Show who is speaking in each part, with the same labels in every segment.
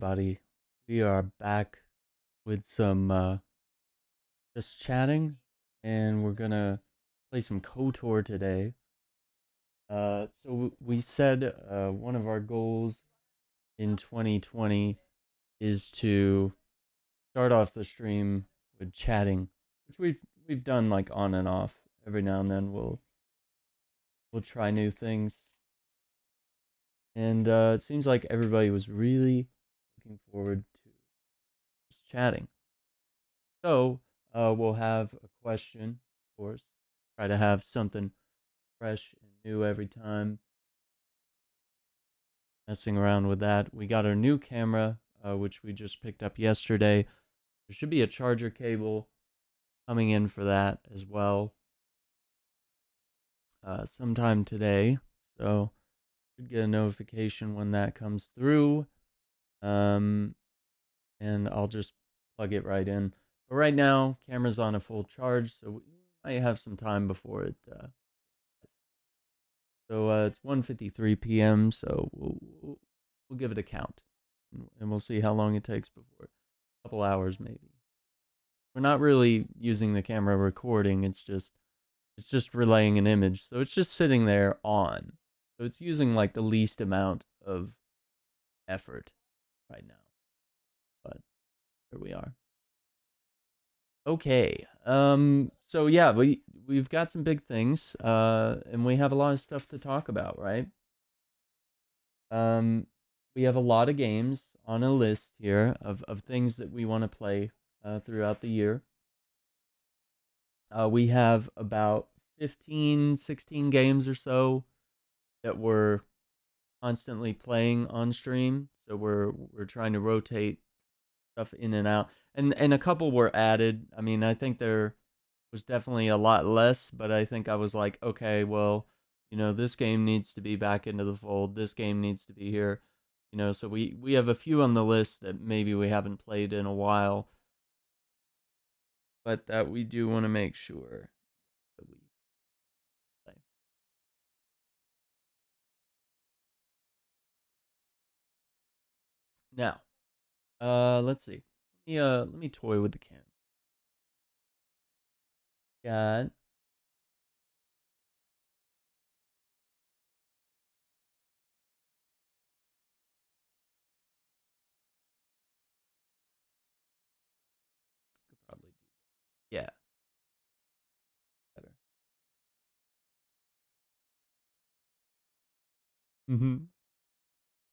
Speaker 1: Buddy, we are back with some just chatting, and we're gonna play some KOTOR today. So we said one of our goals in 2020 is to start off the stream with chatting, which we've done like on and off. Every now and then we'll try new things, and it seems like everybody was really looking forward to just chatting. So we'll have a question, of course. Try to have something fresh and new every time. Messing around with that. We got our new camera, which we just picked up yesterday. There should be a charger cable coming in for that as well sometime today. So should get a notification when that comes through. And I'll just plug it right in. But right now, camera's on a full charge, so we might have some time before it. So it's 1:53 p.m. So we'll give it a count, and we'll see how long it takes before. A couple hours maybe. We're not really using the camera recording. It's just relaying an image, so it's just sitting there on. So it's using like the least amount of effort right now. But here we are. Okay. So yeah, we've got some big things. And we have a lot of stuff to talk about, right? Um, we have a lot of games on a list here of things that we want to play throughout the year. We have about 15, 16 games or so that we're constantly playing on stream. So we're trying to rotate stuff in and out. And a couple were added. I mean, I think there was definitely a lot less, but I think I was like, okay, well, this game needs to be back into the fold. This game needs to be here. So we have a few on the list that maybe we haven't played in a while, but that we do want to make sure that we play. Now, let's see. Let me toy with the cam. Got could probably do. Yeah, better.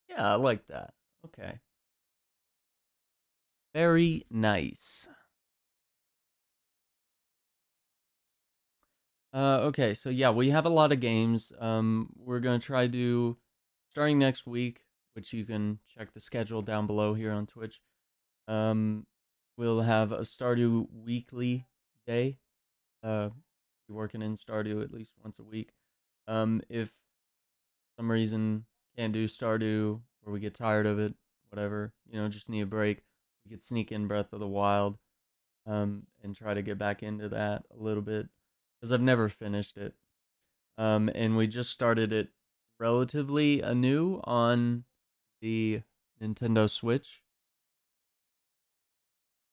Speaker 1: Yeah, I like that. Okay. Very nice. Okay, so yeah, we have a lot of games. We're gonna try to starting next week, which you can check the schedule down below here on Twitch. Um, we'll have a Stardew weekly day. Be working in Stardew at least once a week. If some reason can't do Stardew or we get tired of it, whatever, just need a break, we could sneak in Breath of the Wild, and try to get back into that a little bit because I've never finished it. And we just started it relatively anew on the Nintendo Switch,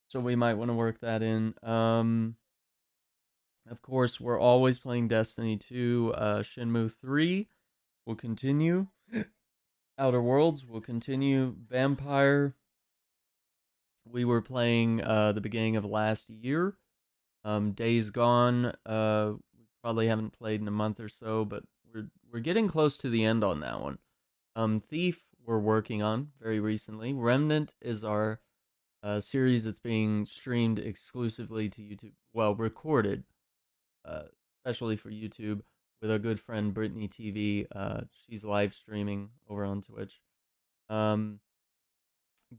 Speaker 1: so we might want to work that in. Of course, we're always playing Destiny 2. Shenmue 3 will continue. Outer Worlds will continue. Vampire, we were playing the beginning of last year. Days Gone, we probably haven't played in a month or so, but we're getting close to the end on that one. Thief, we're working on very recently. Remnant is our series that's being streamed exclusively to YouTube. Well, recorded, uh, especially for YouTube, with our good friend Brittany TV. She's live streaming over on Twitch. Um,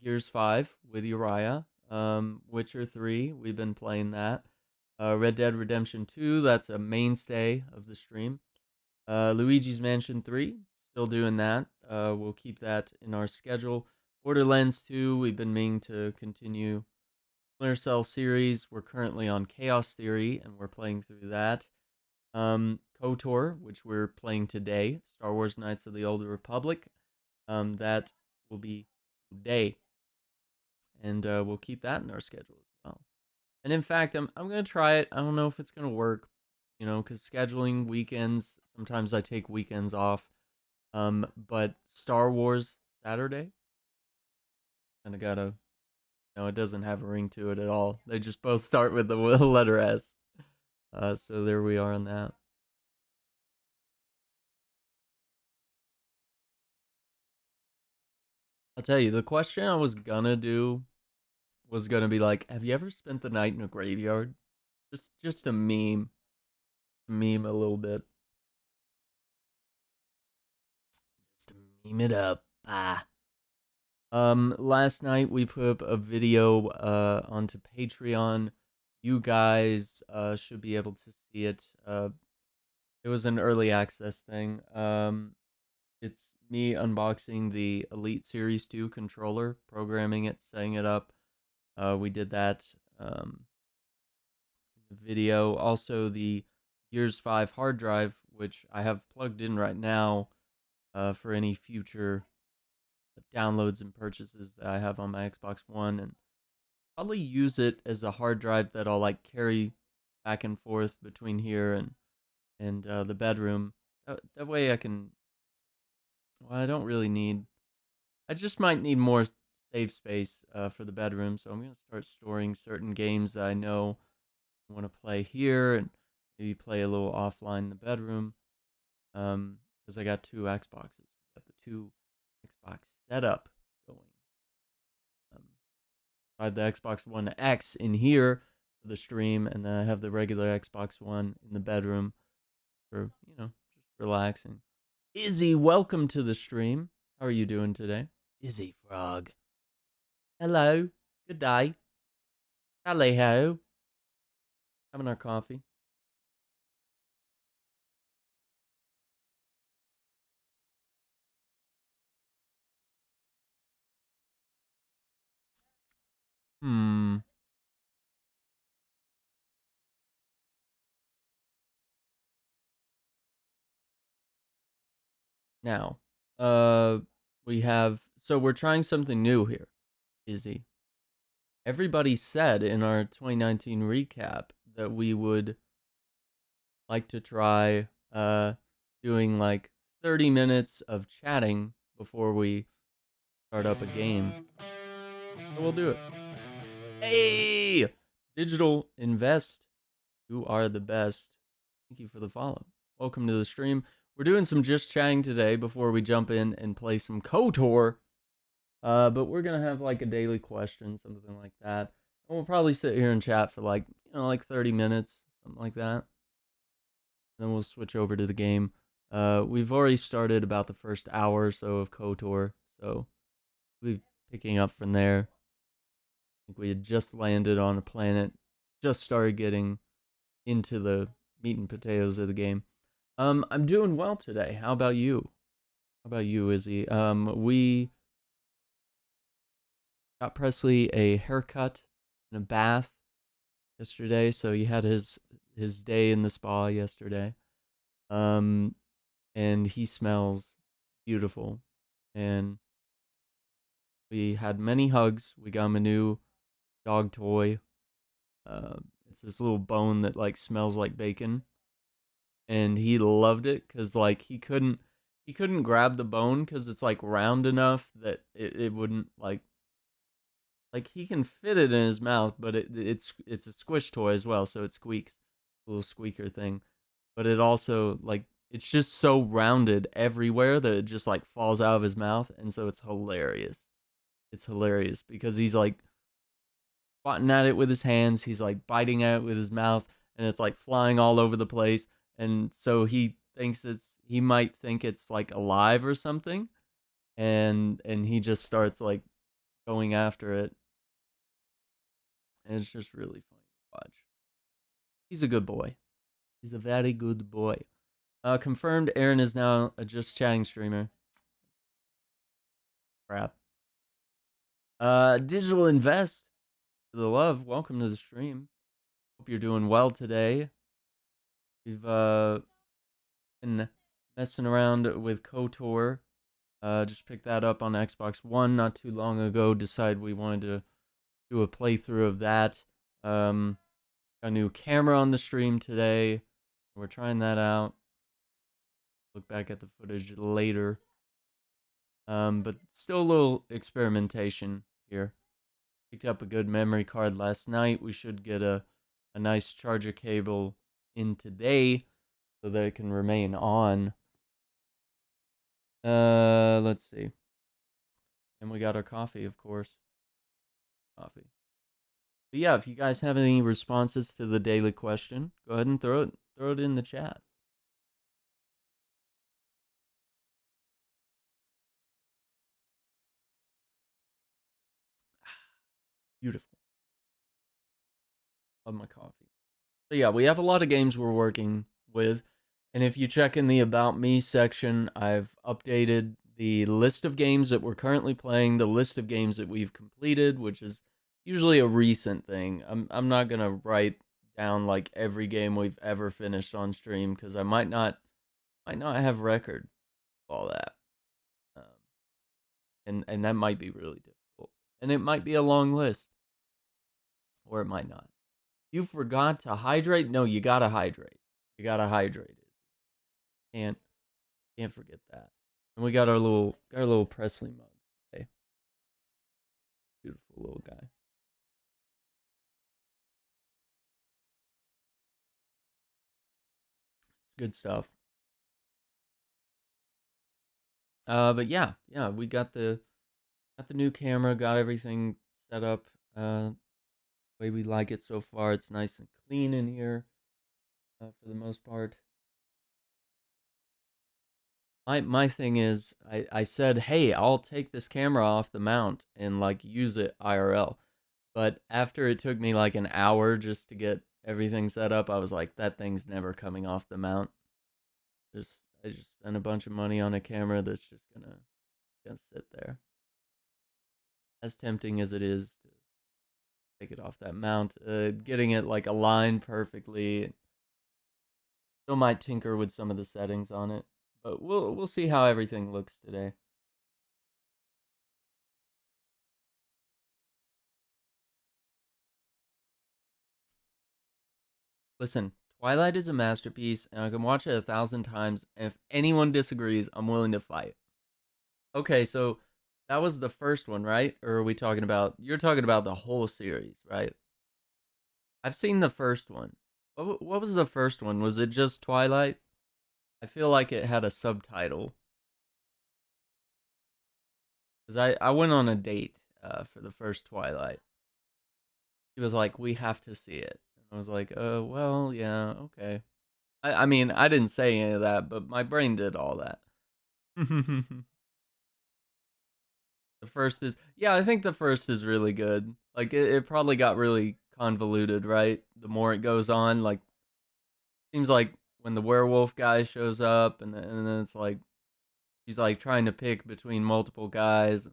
Speaker 1: Gears 5 with Uriah. Witcher 3, we've been playing that. Red Dead Redemption 2, that's a mainstay of the stream. Luigi's Mansion 3, still doing that. We'll keep that in our schedule. Borderlands 2, we've been meaning to continue Splinter Cell series. We're currently on Chaos Theory, and we're playing through that. KOTOR, which we're playing today, Star Wars Knights of the Old Republic. That will be today. and we'll keep that in our schedule as well. And in fact, I'm gonna try it. I don't know if it's gonna work, because scheduling weekends. Sometimes I take weekends off. But Star Wars Saturday, kind of gotta. No, it doesn't have a ring to it at all. They just both start with the letter S. So there we are on that. I'll tell you, the question I was gonna do was gonna be like, have you ever spent the night in a graveyard? Just a meme a little bit, just to meme it up. Last night we put up a video onto Patreon. You guys should be able to see it. It was an early access thing. It's me unboxing the Elite Series 2 controller, programming it, setting it up. We did that in the video. Also, the Gears 5 hard drive, which I have plugged in right now for any future downloads and purchases that I have on my Xbox One, and probably use it as a hard drive that I'll like carry back and forth between here and the bedroom. That way I can. Well, I don't really need. I just might need more save space for the bedroom, so I'm gonna start storing certain games that I know I want to play here, and maybe play a little offline in the bedroom. Because I got two Xboxes. Got the two Xbox setup going. Um, I have the Xbox One X in here for the stream, and then I have the regular Xbox One in the bedroom for just relaxing. Izzy, welcome to the stream. How are you doing today? Izzy Frog. Hello. Good day. Hello ho. Having our coffee. Hmm. Now, we have. So we're trying something new here, Izzy. Everybody said in our 2019 recap that we would like to try doing like 30 minutes of chatting before we start up a game. So we'll do it. Hey! Digital Invest, you are the best. Thank you for the follow. Welcome to the stream. We're doing some just chatting today before we jump in and play some KOTOR. But we're gonna have like a daily question, something like that. And we'll probably sit here and chat for like, like 30 minutes, something like that. Then we'll switch over to the game. We've already started about the first hour or so of KOTOR, so we'll be picking up from there. I think we had just landed on a planet, just started getting into the meat and potatoes of the game. I'm doing well today. How about you? How about you, Izzy? We got Presley a haircut and a bath yesterday, so he had his day in the spa yesterday. And he smells beautiful. And we had many hugs. We got him a new dog toy. It's this little bone that like smells like bacon, and he loved it because like he couldn't grab the bone because it's like round enough that it wouldn't like he can fit it in his mouth, but it's a squish toy as well, so it squeaks, a little squeaker thing. But it also like it's just so rounded everywhere that it just like falls out of his mouth, and so it's hilarious. It's hilarious because he's like swatting at it with his hands, he's like biting at it with his mouth, and it's like flying all over the place. And so he might think it's like alive or something, and he just starts like going after it, and it's just really funny to watch. He's a good boy. He's a very good boy. Confirmed Aaron is now a just chatting streamer. Crap. Digital Invest to the love. Welcome to the stream. Hope you're doing well today. We've been messing around with KOTOR. Just picked that up on Xbox One not too long ago. Decided we wanted to do a playthrough of that. A new camera on the stream today. We're trying that out. Look back at the footage later. But still a little experimentation here. Picked up a good memory card last night. We should get a nice charger cable in today so that it can remain on. Let's see. And we got our coffee, of course. Coffee. But yeah, if you guys have any responses to the daily question, go ahead and throw it in the chat. Beautiful. Love my coffee. So yeah, we have a lot of games we're working with. And if you check in the About Me section, I've updated the list of games that we're currently playing, the list of games that we've completed, which is usually a recent thing. I'm not gonna write down like every game we've ever finished on stream because I might not have record of all that, and that might be really difficult, and it might be a long list, or it might not. You forgot to hydrate? No, you gotta hydrate. You gotta hydrate it. Can't forget that. And we got our little Presley mug today. Beautiful little guy. Good stuff. But yeah, we got the new camera, got everything set up the way we like it so far. It's nice and clean in here for the most part. My thing is, I said, hey, I'll take this camera off the mount and like use it IRL. But after it took me like an hour just to get everything set up, I was like, that thing's never coming off the mount. I just spent a bunch of money on a camera that's just gonna sit there. As tempting as it is to take it off that mount, getting it like aligned perfectly. Still might tinker with some of the settings on it, but we'll see how everything looks today. Listen, Twilight is a masterpiece, and I can watch it 1,000 times. And if anyone disagrees, I'm willing to fight. Okay, so that was the first one, right? Or are we talking about? You're talking about the whole series, right? I've seen the first one. What was the first one? Was it just Twilight? I feel like it had a subtitle. Because I went on a date for the first Twilight. He was like, we have to see it. And I was like, well, yeah, okay. I mean, I didn't say any of that, but my brain did all that. The first is, yeah, I think the first is really good. Like, it probably got really convoluted, right? The more it goes on, like, seems like when the werewolf guy shows up, and then it's like, he's like trying to pick between multiple guys.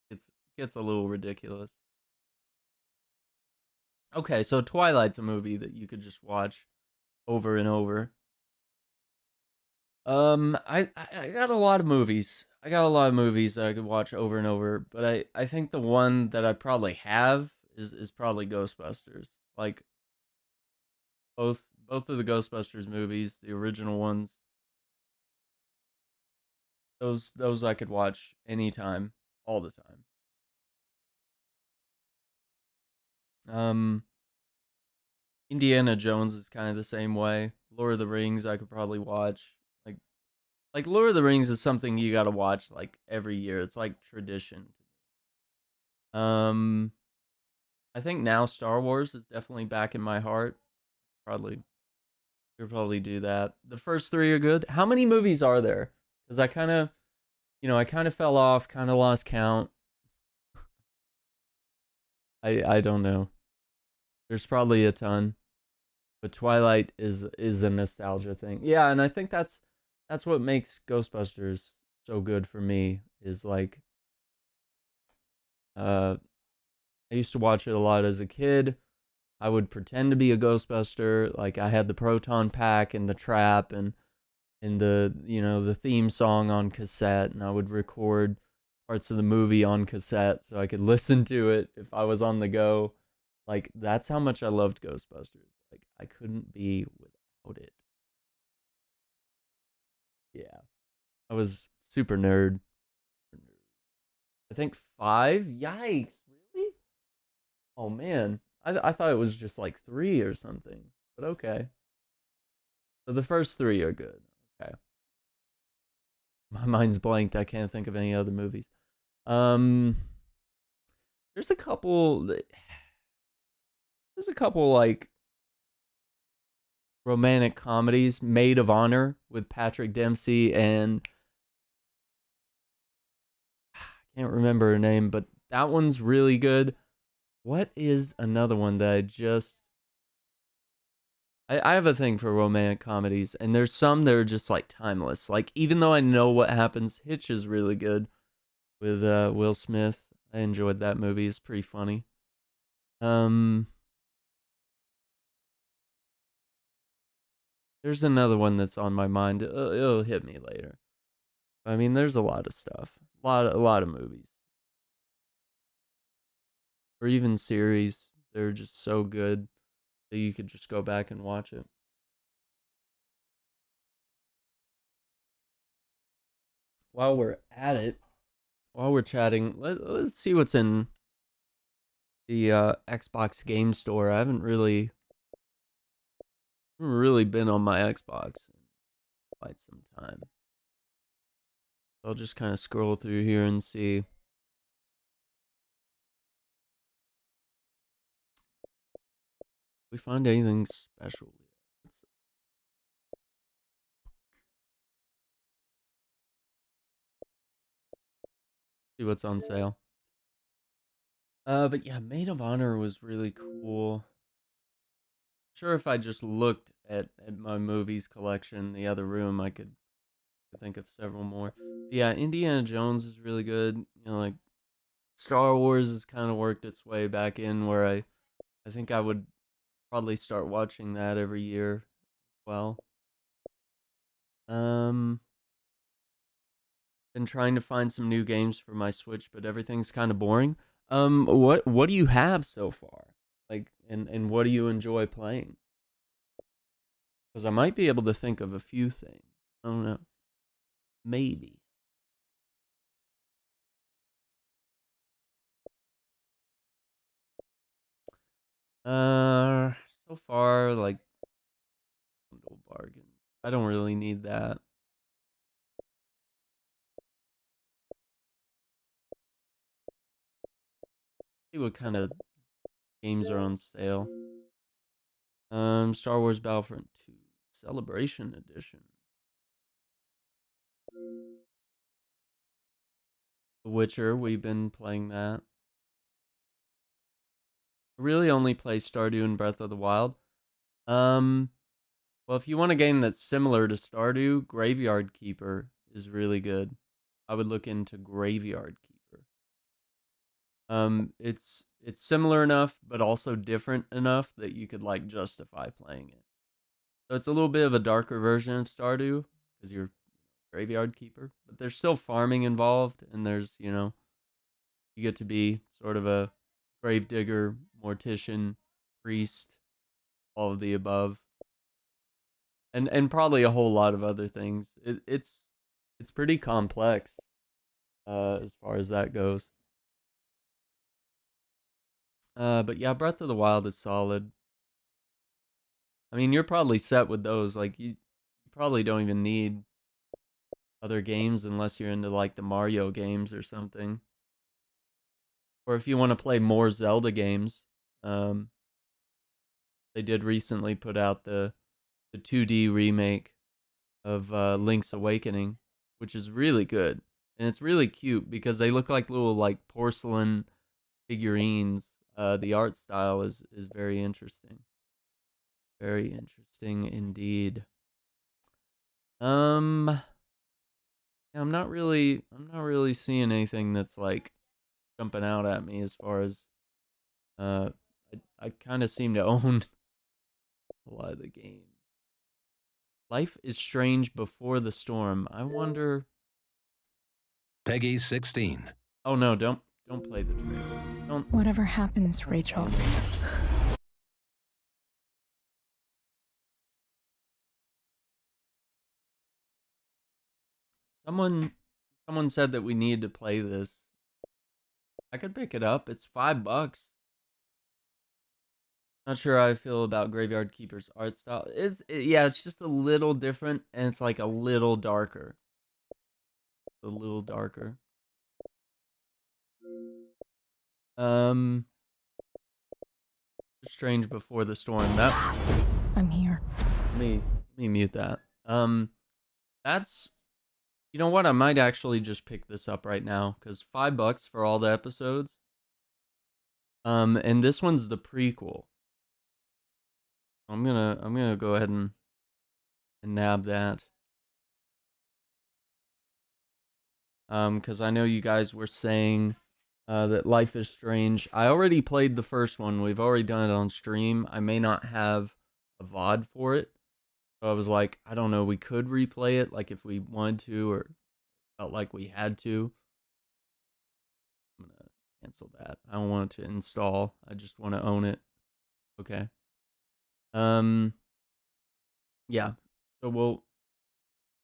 Speaker 1: It gets a little ridiculous. Okay, so Twilight's a movie that you could just watch over and over. I got a lot of movies. I got a lot of movies that I could watch over and over, but I think the one that I probably have is probably Ghostbusters. Like both of the Ghostbusters movies, the original ones. Those I could watch anytime, all the time. Um Indiana Jones is kind of the same way. Lord of the Rings I could probably watch. Like Lord of the Rings is something you got to watch like every year. It's like tradition. Um I think now Star Wars is definitely back in my heart. Probably could probably do that. The first three are good. How many movies are there? Because I kind of fell off, kind of lost count. I don't know. There's probably a ton, but Twilight is a nostalgia thing. Yeah, and I think that's what makes Ghostbusters so good for me. Is like, I used to watch it a lot as a kid. I would pretend to be a Ghostbuster. Like I had the proton pack and the trap and the the theme song on cassette, and I would record parts of the movie on cassette so I could listen to it if I was on the go. Like that's how much I loved Ghostbusters. Like I couldn't be without it. Yeah, I was super nerd. I think five. Yikes! Really? Oh man, I thought it was just like three or something. But okay. So the first three are good. Okay. My mind's blanked. I can't think of any other movies. Um, there's a couple. There's a couple like romantic comedies. Maid of Honor with Patrick Dempsey and I can't remember her name, but that one's really good. What is another one that I have a thing for romantic comedies, and there's some that are just like timeless. Like even though I know what happens, Hitch is really good with Will Smith. I enjoyed that movie. It's pretty funny. Um, there's another one that's on my mind. It'll hit me later. I mean, there's a lot of stuff, a lot of movies, or even series. They're just so good that you could just go back and watch it. While we're at it, while we're chatting, let's see what's in the Xbox Game Store. I haven't really been on my Xbox in quite some time. I'll just kind of scroll through here and see if we find anything special. Let's see what's on sale. But yeah, Maid of Honor was really cool. Sure, if I just looked at my movies collection in the other room, I could think of several more. But yeah, Indiana Jones is really good. Like Star Wars has kind of worked its way back in where I think I would probably start watching that every year. Well, um, been trying to find some new games for my Switch, but everything's kind of boring. What do you have so far? Like, and what do you enjoy playing? Because I might be able to think of a few things. I don't know. Maybe. Uh, so far, like bundle bargains. I don't really need that. See what kind of games are on sale. Star Wars Battlefront 2 Celebration Edition. The Witcher, we've been playing that. I really only play Stardew and Breath of the Wild. Um, well, if you want a game that's similar to Stardew, Graveyard Keeper is really good. I would look into Graveyard Keeper. It's similar enough, but also different enough that you could like justify playing it. So it's a little bit of a darker version of Stardew because you're Graveyard Keeper, but there's still farming involved, and there's you get to be sort of a grave digger, mortician, priest, all of the above, and probably a whole lot of other things. It's pretty complex as far as that goes. But yeah, Breath of the Wild is solid. I mean, you're probably set with those. Like you probably don't even need other games unless you're into like the Mario games or something. Or if you want to play more Zelda games, um, they did recently put out the 2D remake of Link's Awakening, which is really good. And it's really cute because they look like little like porcelain figurines. The art style is very interesting. Very interesting indeed. Um yeah, I'm not really seeing anything that's like jumping out at me as far as uh I kind of seem to own a lot of the games. Life is Strange Before the Storm. I wonder
Speaker 2: Peggy 16.
Speaker 1: Oh no, don't play the trailer.
Speaker 2: Whatever happens,
Speaker 1: Don't play
Speaker 2: Rachel.
Speaker 1: anything. Someone someone said that we need to play this. I could pick it up. It's $5. Not sure how I feel about Graveyard Keeper's art style. Yeah, it's just a little different, and it's like a little darker. A little darker. Um, Strange Before the Storm.
Speaker 2: I'm here.
Speaker 1: Let me mute that. That's you know what? I might actually just pick this up right now because $5 for all the episodes. And this one's the prequel. I'm gonna go ahead and nab that. Because I know you guys were saying that Life is Strange. I already played the first one. We've already done it on stream. I may not have a VOD for it. So I was like, I don't know, we could replay it, like if we wanted to or felt like we had to. I'm gonna cancel that. I don't want it to install. I just want to own it. Okay. Um. Yeah. So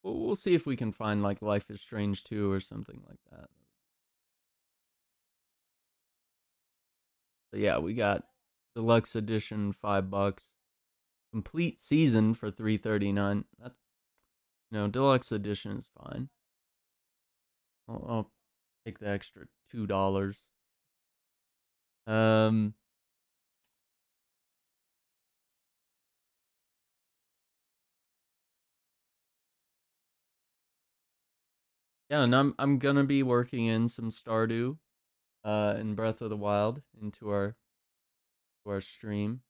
Speaker 1: we'll see if we can find like Life is Strange 2 or something like that. So yeah, we got deluxe edition $5, complete season for $3.39. That deluxe edition is fine. I'll take the extra $2. Um, yeah, and I'm gonna be working in some Stardew, in Breath of the Wild into our stream.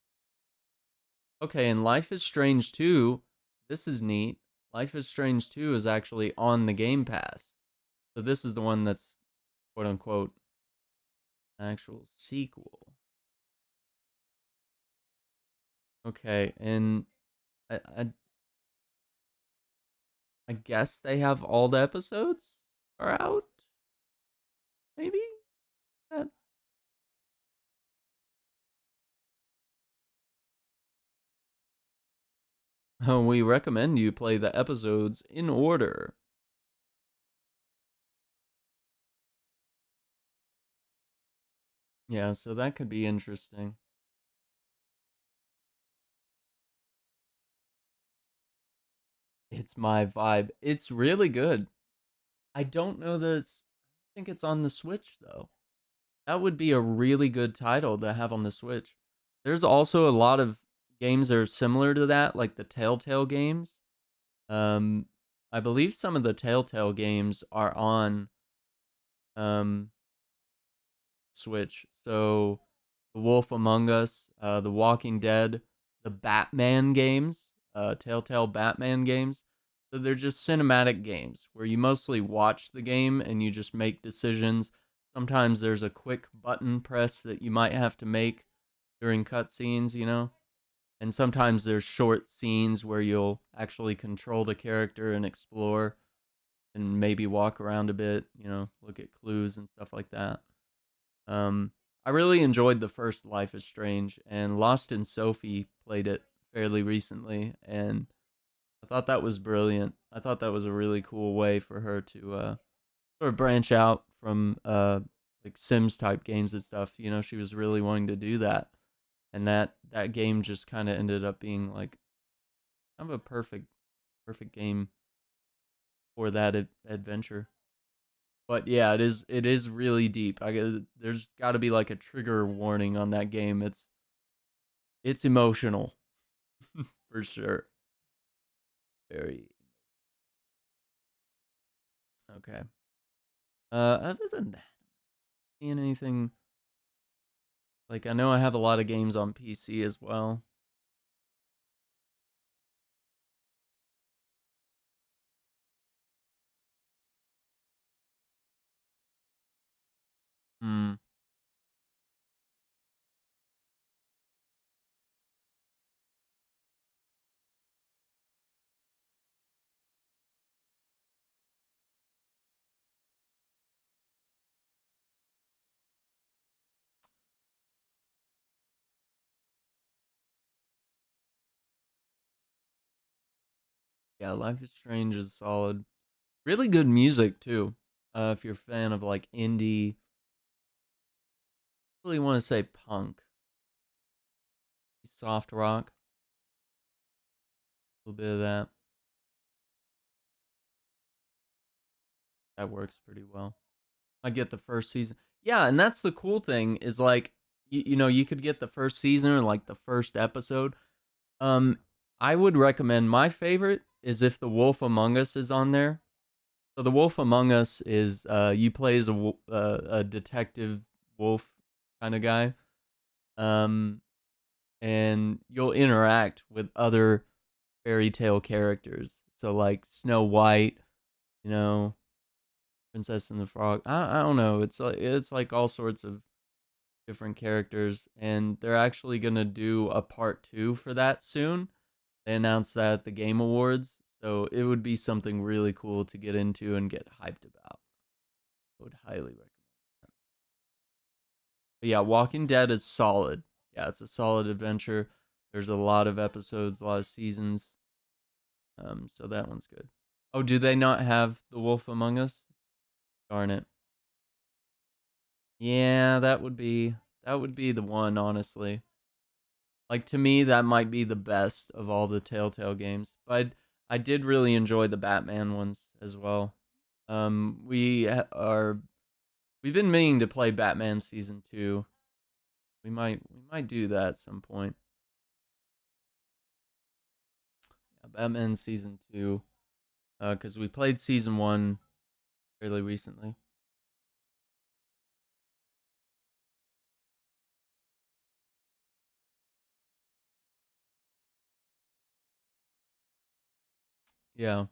Speaker 1: Okay, and Life is Strange 2. This is neat. Life is Strange 2 is actually on the Game Pass. So this is the one that's quote unquote actual sequel. Okay, and I, I I guess they have all the episodes are out. Maybe that. We recommend you play the episodes in order. Yeah, so that could be interesting. It's my vibe. It's really good. I don't know that I think it's on the Switch though. That would be a really good title to have on the Switch. There's also a lot of games that are similar to that, like the Telltale games. Um, I believe some of the Telltale games are on um Switch. So, The Wolf Among Us, The Walking Dead, the Batman games, Telltale Batman games. So they're just cinematic games where you mostly watch the game and you just make decisions. Sometimes there's a quick button press that you might have to make during cutscenes. And sometimes there's short scenes where you'll actually control the character and explore and maybe walk around a bit, look at clues and stuff like that. Um, I really enjoyed the first Life is Strange, and Lost in Sophie played it fairly recently, and I thought that was brilliant. I thought that was a really cool way for her to sort of branch out from like Sims type games and stuff. She was really wanting to do that, and that game just kind of ended up being like kind of a perfect game for that adventure. But yeah, it is really deep. There's got to be like a trigger warning on that game. It's emotional for sure. Very okay. Other than that, seeing anything like I know I have a lot of games on PC as well. Hmm. Yeah, Life is Strange is solid. Really good music too. If you're a fan of like indie, really want to say punk, soft rock, a little bit of that. That works pretty well. I get the first season. Yeah, and that's the cool thing is like you know, you could get the first season or like the first episode. Um I would recommend my favorite is if The Wolf Among Us is on there. So The Wolf Among Us is you play as a detective wolf kind of guy. Um and you'll interact with other fairy tale characters. So like Snow White, you know, Princess and the Frog. I don't know. It's like all sorts of different characters, and they're actually gonna do a part two for that soon. They announced that at the Game Awards, so it would be something really cool to get into and get hyped about. I would highly recommend that. But yeah, Walking Dead is solid. Yeah, it's a solid adventure. There's a lot of episodes, a lot of seasons. So that one's good. Oh, do they not have The Wolf Among Us? Darn it. Yeah, that would be the one, honestly. Like to me, that might be the best of all the Telltale games. But I did really enjoy the Batman ones as well. We've been meaning to play Batman season 2. We might do that at some point. Yeah, Batman season 2 cuz we played season 1 fairly recently. Yeah.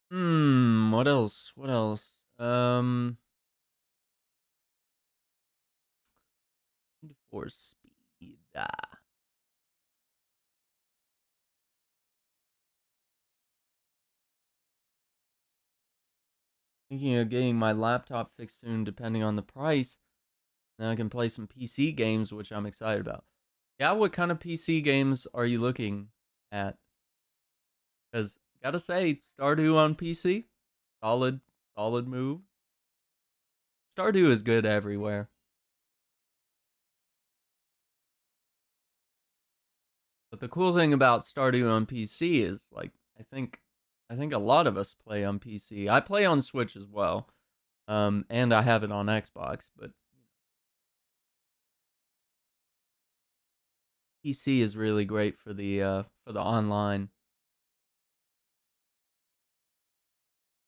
Speaker 1: What else? What else? Need for speed. Thinking of getting my laptop fixed soon depending on the price. Then I can play some PC games, which I'm excited about. Yeah, what kind of PC games are you looking at? Because gotta say, Stardew on PC, solid, solid move. Stardew is good everywhere. But the cool thing about Stardew on PC is like I think a lot of us play on PC. I play on Switch as well. And I have it on Xbox, but PC is really great for the online.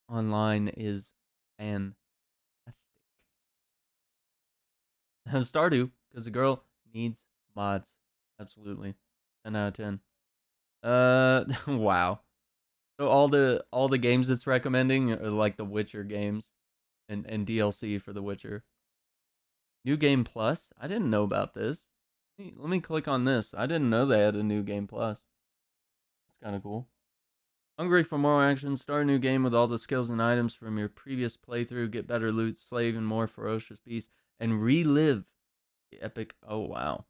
Speaker 1: Online is fantastic. Stardew, because the girl needs mods. Absolutely. 10 out of 10. Wow. So all the games it's recommending are like the Witcher games and DLC for the Witcher. New Game Plus? I didn't know about this. Let me click on this. I didn't know they had a New Game Plus. That's kind of cool. Hungry for more action? Start a new game with all the skills and items from your previous playthrough. Get better loot, slay even more ferocious beasts, and relive the epic. Oh wow.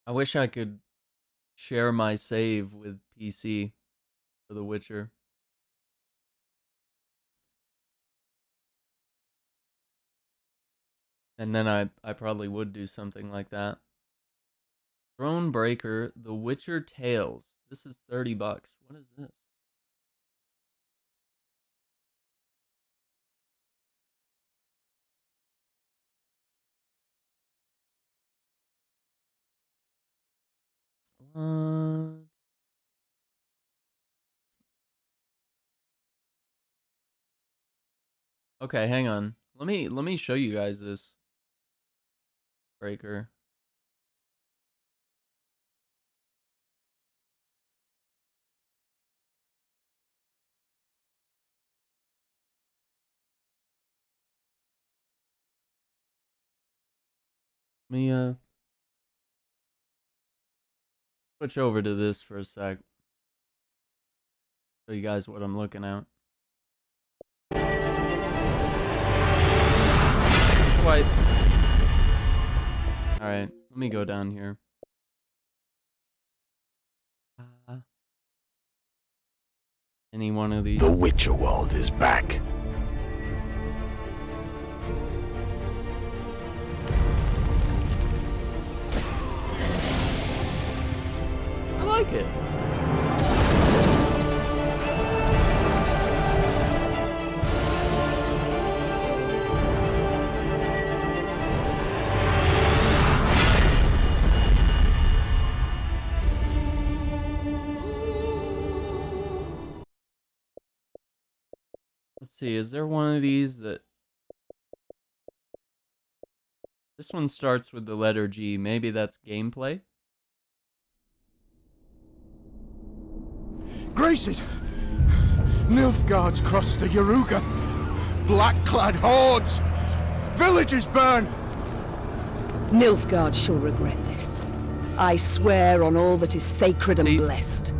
Speaker 1: I wish I could share my save with PC for The Witcher. And then I probably would do something like that. Thronebreaker, The Witcher Tales. This is $30. What is this? What? Okay, hang on. Let me show you guys this breaker. Let me switch over to this for a sec. Show you guys what I'm looking at. Quite. All right. Let me go down here. Any one of these.
Speaker 3: The Witcher world is back.
Speaker 1: I like it. Let's see, is there one of these that... This one starts with the letter G. Maybe that's gameplay?
Speaker 4: Graces! Nilfgaard's crossed the Yaruga. Black-clad hordes! Villages burn!
Speaker 5: Nilfgaard shall regret this. I swear on all that is sacred and
Speaker 1: See?
Speaker 5: blessed.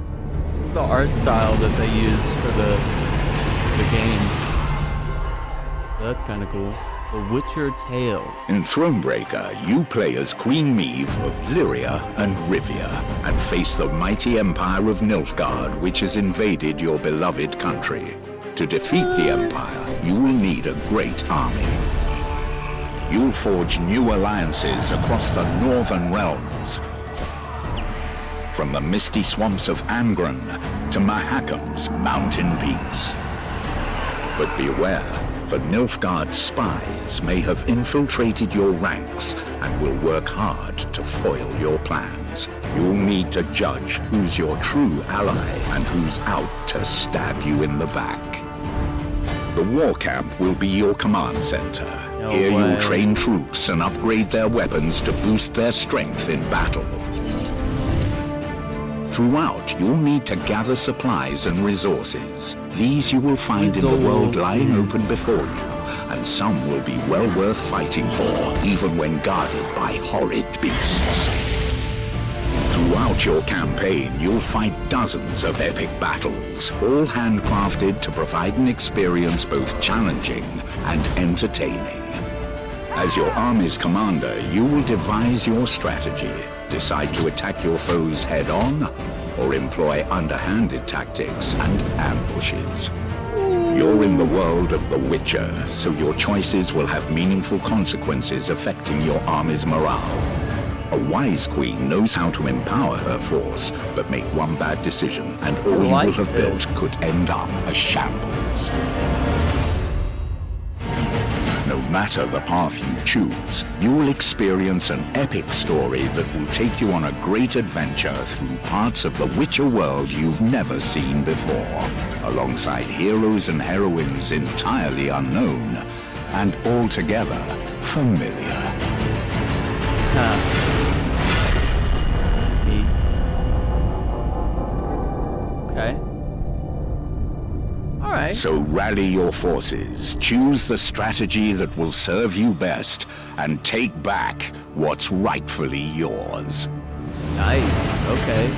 Speaker 1: It's the art style that they use for the game. So that's kind of cool. The Witcher Tale.
Speaker 3: In Thronebreaker, you play as Queen Meve of Lyria and Rivia, and face the mighty empire of Nilfgaard, which has invaded your beloved country. To defeat the empire, you will need a great army. You'll forge new alliances across the northern realms, from the misty swamps of Angren to Mahakam's mountain peaks. But beware, for Nilfgaard's spies may have infiltrated your ranks and will work hard to foil your plans. You'll need to judge who's your true ally and who's out to stab you in the back. The war camp will be your command center.
Speaker 1: No
Speaker 3: Here
Speaker 1: way.
Speaker 3: you'll train troops and upgrade their weapons to boost their strength in battle. Throughout, you'll need to gather supplies and resources. These you will find in the world lying open before you, and some will be well worth fighting for, even when guarded by horrid beasts. Throughout your campaign, you'll fight dozens of epic battles, all handcrafted to provide an experience both challenging and entertaining. As your army's commander, you will devise your strategy, decide to attack your foes head-on, or employ underhanded tactics and ambushes. You're in the world of The Witcher, so your choices will have meaningful consequences affecting your army's morale. A wise queen knows how to empower her force, but make one bad decision, and all you will have built could end up a shambles. No matter the path you choose, you'll experience an epic story that will take you on a great adventure through parts of the Witcher world you've never seen before, alongside heroes and heroines entirely unknown and altogether familiar.
Speaker 1: Okay. Alright.
Speaker 3: So rally your forces, choose the strategy that will serve you best, and take back what's rightfully yours.
Speaker 1: Nice. Okay.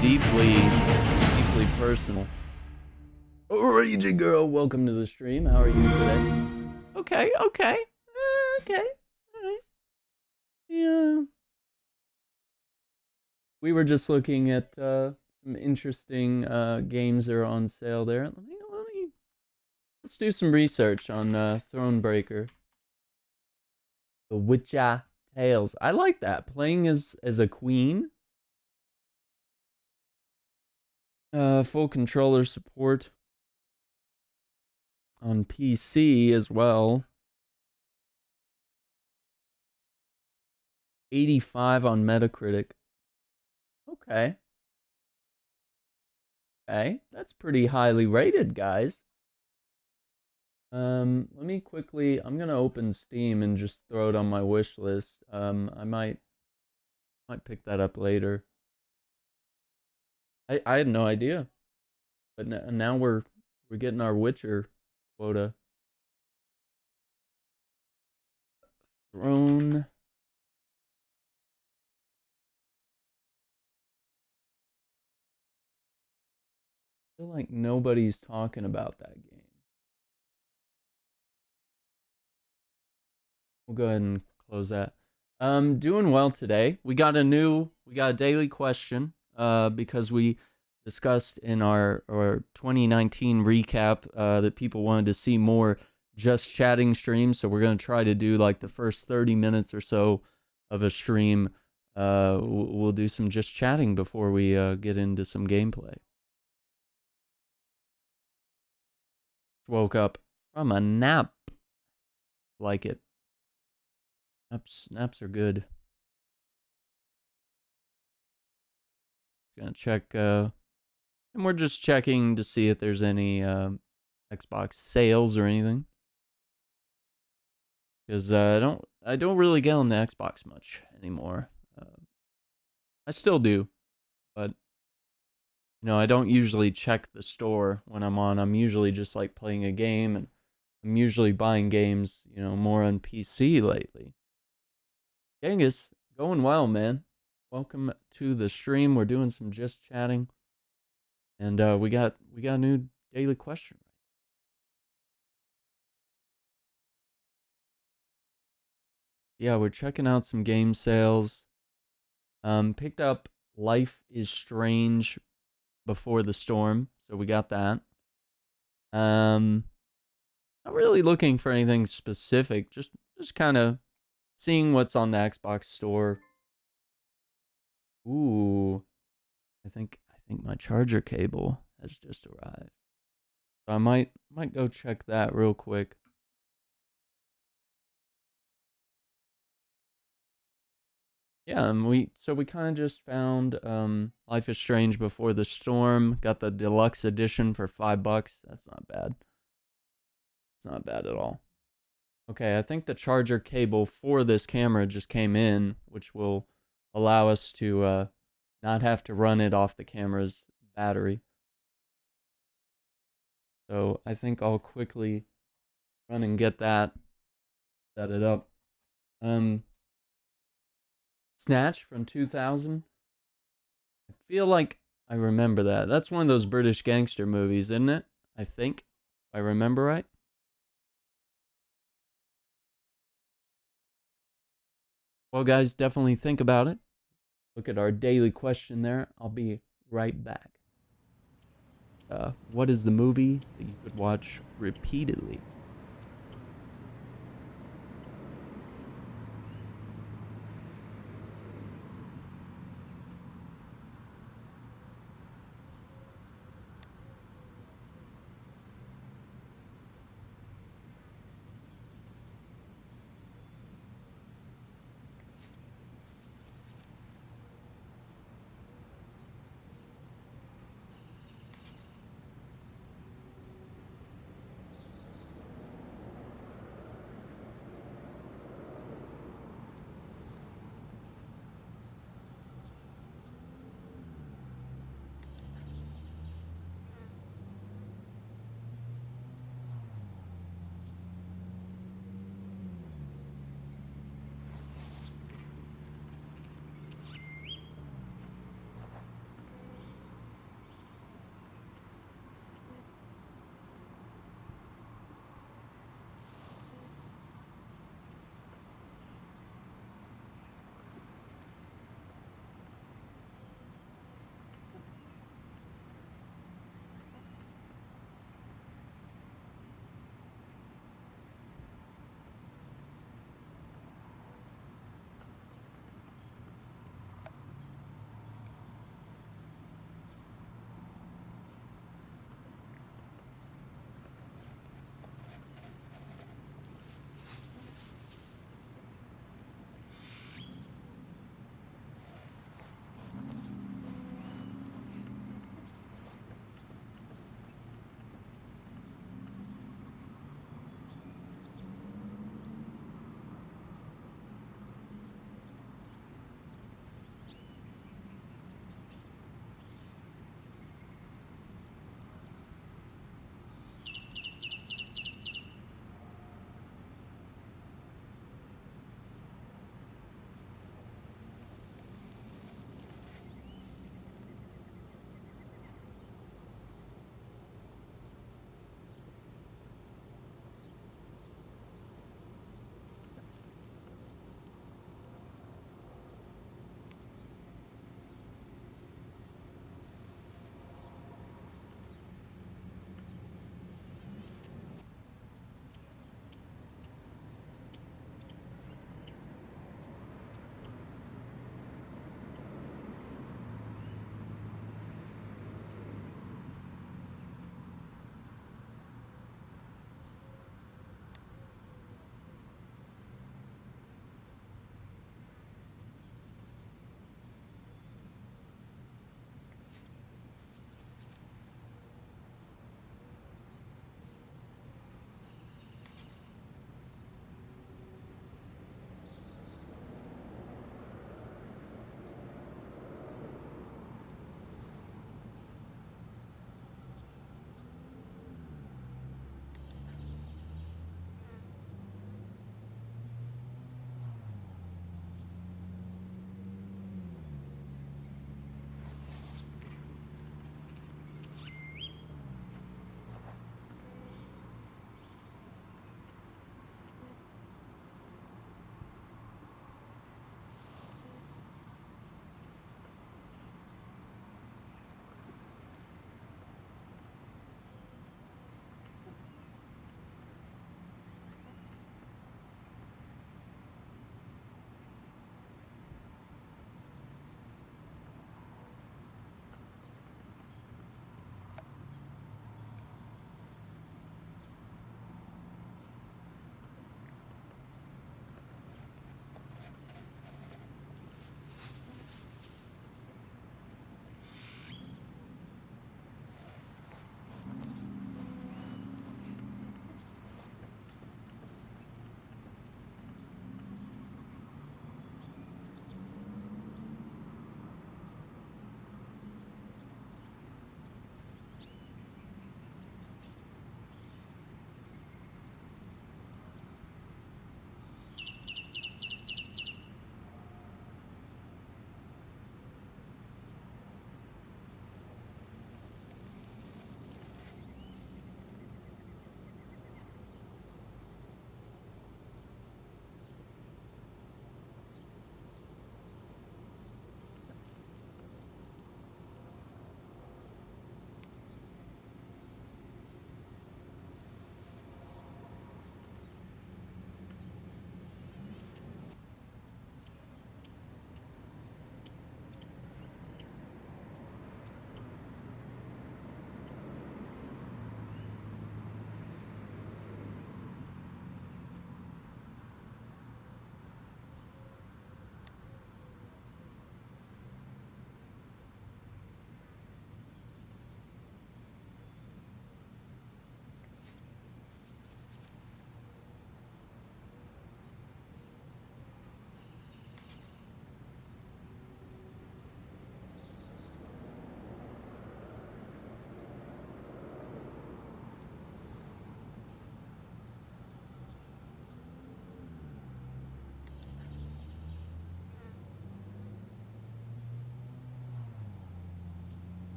Speaker 1: Deeply personal. Raging girl, welcome to the stream. How are you today? Okay. Okay. Alright. Yeah. We were just looking at some interesting games that are on sale there. Let's do some research on Thronebreaker. The Witcher Tales. I like that. Playing as a queen. Full controller support on PC as well. 85 on Metacritic. Okay. Okay, that's pretty highly rated, guys. Let me quickly, I'm gonna open Steam and just throw it on my wish list. I might pick that up later. I had no idea, but now we're getting our Witcher quota. Throne. I feel like nobody's talking about that game. We'll go ahead and close that. Doing well today. We got a daily question because we discussed in our 2019 recap that people wanted to see more just chatting streams, so we're going to try to do like the first 30 minutes or so of a stream. We'll do some just chatting before we get into some gameplay. Woke up from a nap. Like it. Naps are good. Gonna check, and we're just checking to see if there's any Xbox sales or anything. Because I don't really get on the Xbox much anymore. I still do, but I don't usually check the store when I'm on. I'm usually just like playing a game, and I'm usually buying games, more on PC lately. Genghis, going well, man. Welcome to the stream. We're doing some just chatting, and we got a new daily question. Yeah, we're checking out some game sales. Picked up Life is Strange Before the Storm, so we got that. Not really looking for anything specific, just kind of seeing what's on the Xbox store. Ooh, I think my charger cable has just arrived. So I might go check that real quick. Yeah, and we kind of just found Life is Strange Before the Storm. Got the deluxe edition for $5. That's not bad. It's not bad at all. Okay, I think the charger cable for this camera just came in, which will allow us to not have to run it off the camera's battery. So I think I'll quickly run and get that, set it up. Snatch from 2000. I feel like I remember that. That's one of those British gangster movies, isn't it? I think, if I remember right. Well, guys, definitely think about it. Look at our daily question there. I'll be right back. What is the movie that you could watch repeatedly?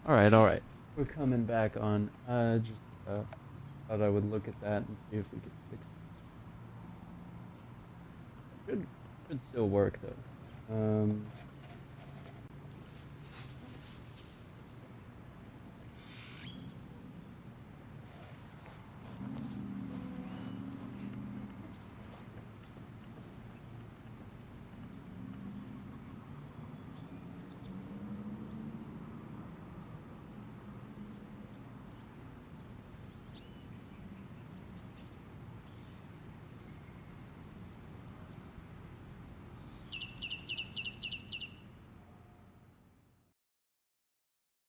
Speaker 1: All right. We're coming back on. Just thought I would look at that and see if we could fix it. Should still work though.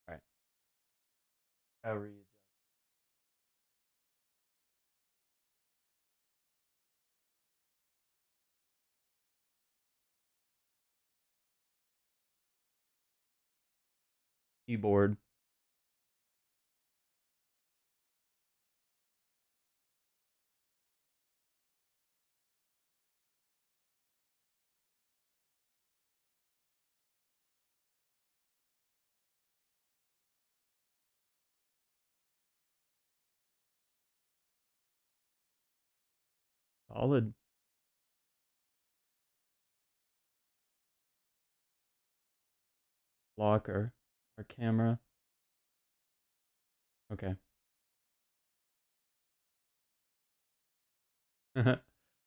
Speaker 1: All right. I'll read. Keyboard. Solid. Locker. Our camera. Okay.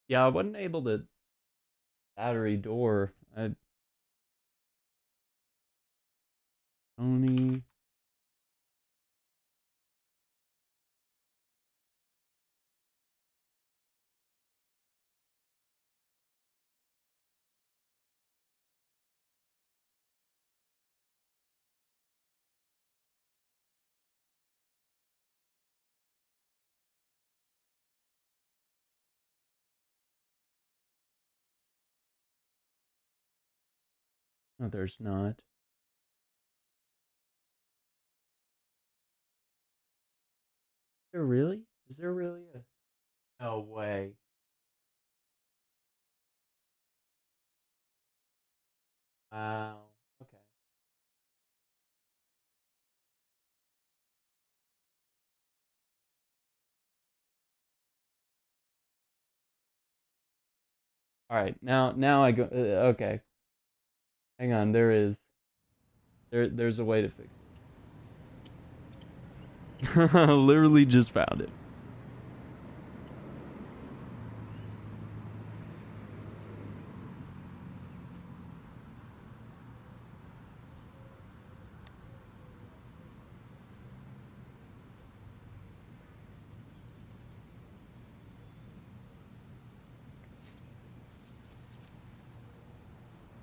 Speaker 1: Yeah, I wasn't able to battery door. Tony. No, there's not. Is there really? Is there really a? No way. Wow. Okay. All right. Now I go. Okay. Hang on. There's a way to fix it. Literally just found it.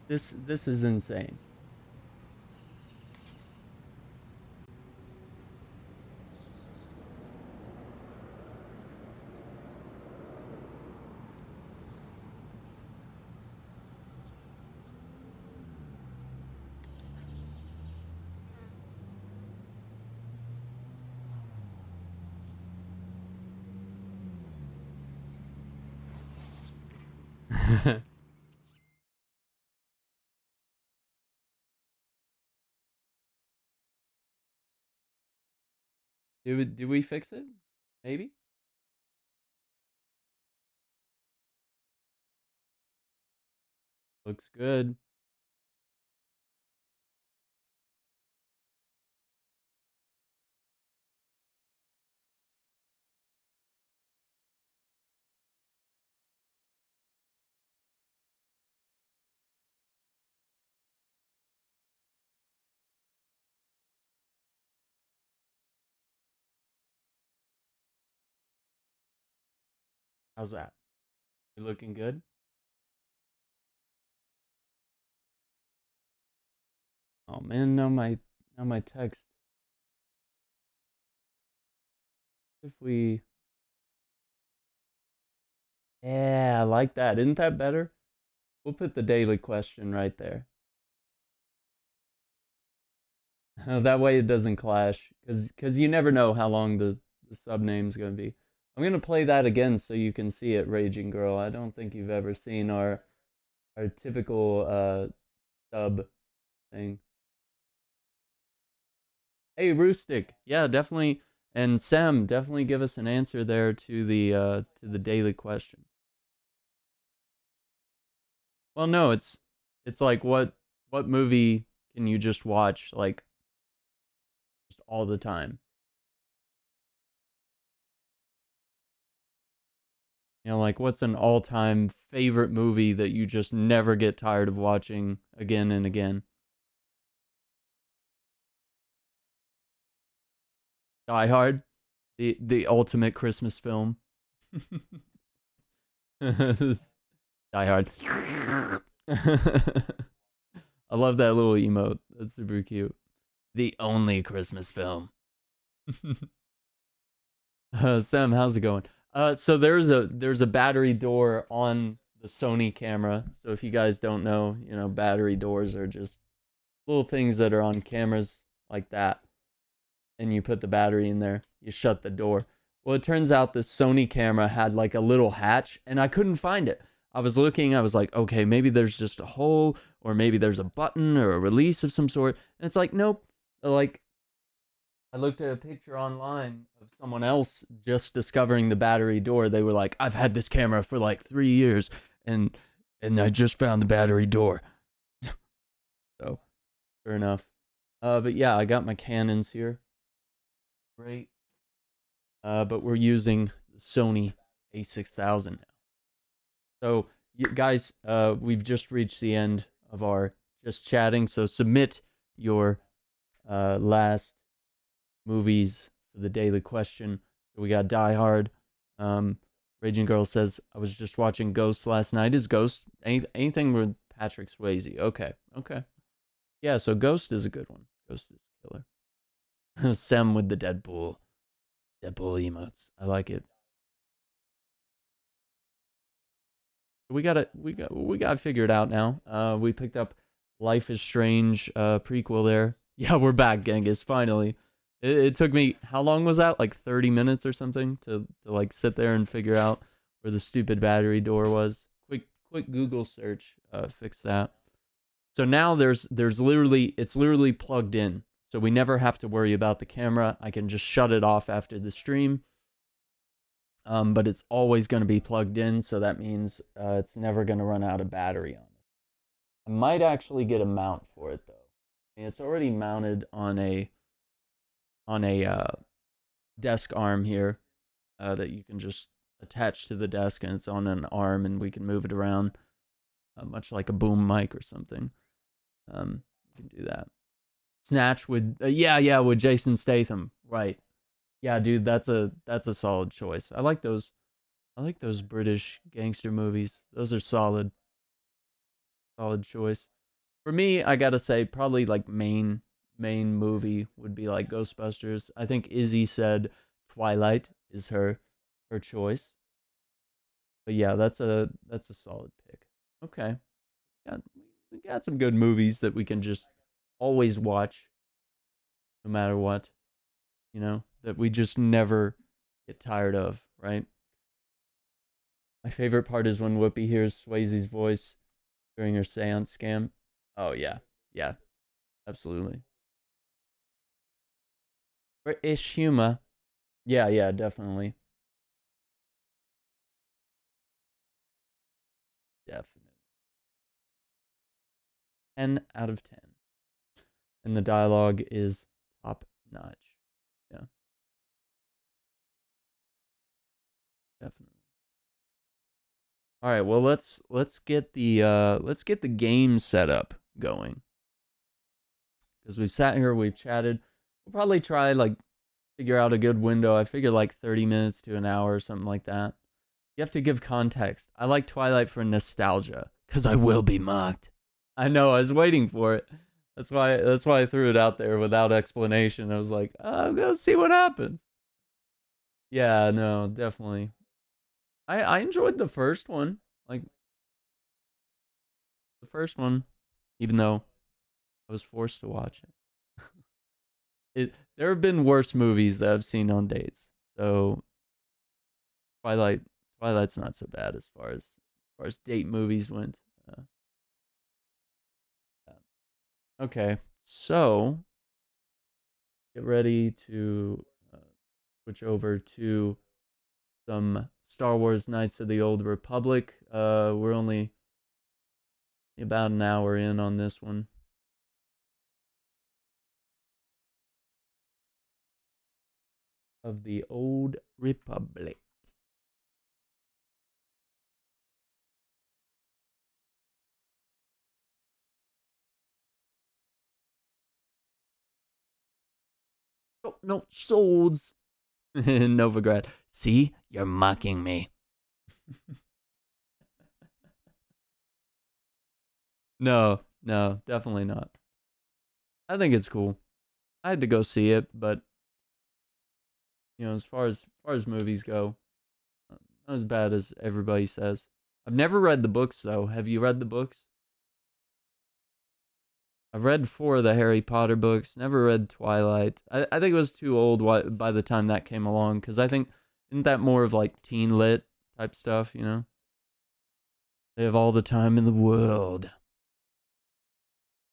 Speaker 1: This is insane. Did we fix it? Maybe. Looks good. How's that? You looking good? Oh man, now my text. If we Yeah, I like that. Isn't that better? We'll put the daily question right there. That way it doesn't clash, cause you never know how long the sub name's gonna be. I'm gonna play that again so you can see it, Raging Girl. I don't think you've ever seen our typical sub thing. Hey, Roostic. Yeah, definitely. And Sam, definitely give us an answer there to the daily question. Well, no, it's like what movie can you just watch like just all the time? You know, like what's an all-time favorite movie that you just never get tired of watching again and again? Die Hard, the ultimate Christmas film. Die Hard. I love that little emote. That's super cute. The only Christmas film. Sam, how's it going? So there's a battery door on the Sony camera. So if you guys don't know, you know, battery doors are just little things that are on cameras like that. And you put the battery in there, you shut the door. Well, it turns out the Sony camera had like a little hatch and I couldn't find it. I was looking, I was like, okay, maybe there's just a hole or maybe there's a button or a release of some sort. And it's like, nope. Like I looked at a picture online of someone else just discovering the battery door. They were like, I've had this camera for like 3 years and I just found the battery door. So fair enough. But yeah, I got my Canons here. Great. But we're using the Sony A6000 now. So, you guys, we've just reached the end of our just chatting. So submit your last movies for the daily question. So we got Die Hard. Raging Girl says, I was just watching Ghost last night. Is Ghost anything with Patrick Swayze? Okay. Yeah, so Ghost is a good one. Ghost is killer. Sam with the Deadpool emotes. I like it. We got figured out now. We picked up Life is Strange prequel there. Yeah, we're back, Genghis. Finally, it took me how long was that? Like 30 minutes or something to like sit there and figure out where the stupid battery door was. Quick Google search fix that. So now there's literally it's literally plugged in. So we never have to worry about the camera. I can just shut it off after the stream. But it's always going to be plugged in, so that means it's never going to run out of battery on it. I might actually get a mount for it though. I mean, it's already mounted on a desk arm here that you can just attach to the desk, and it's on an arm, and we can move it around, much like a boom mic or something. You can do that. Snatch with with Jason Statham, right? Yeah, dude, that's a solid choice. I like those British gangster movies. Those are solid choice. For me, I gotta say, probably like main movie would be like Ghostbusters. I think Izzy said Twilight is her choice. But yeah, that's a solid pick. Okay, we got some good movies that we can just always watch, no matter what. You know, that we just never get tired of, right? My favorite part is when Whoopi hears Swayze's voice during her seance scam. Oh, yeah. Yeah, absolutely. British humor. Yeah, definitely. Definitely. 10 out of 10. And the dialogue is top notch. Yeah, definitely. All right, well let's get the game setup going. Because we've sat here, we've chatted. We'll probably try like figure out a good window. I figure like 30 minutes to an hour or something like that. You have to give context. I like Twilight for nostalgia because I will be mocked. I know. I was waiting for it. That's why I threw it out there without explanation. I was like, I'm gonna see what happens. Yeah, no, definitely. I enjoyed the first one. Like the first one, even though I was forced to watch it. There have been worse movies that I've seen on dates. So Twilight Twilight's not so bad as date movies went. Yeah. Okay, so get ready to switch over to some Star Wars Knights of the Old Republic. We're only about an hour in on this one. Of the Old Republic. Oh, no, swords. Novigrad. See, you're mocking me. No, definitely not. I think it's cool. I had to go see it, but as far as movies go, not as bad as everybody says. I've never read the books though. Have you read the books? I've read 4 of the Harry Potter books. Never read Twilight. I think it was too old by the time that came along, because I think isn't that more of like teen lit type stuff? They have all the time in the world.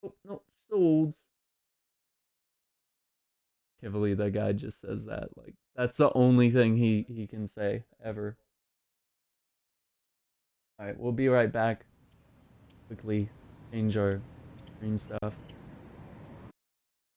Speaker 1: Oh no, swords. Can't believe that guy just says that. Like, that's the only thing he can say ever. All right, we'll be right back. Quickly change our screen stuff.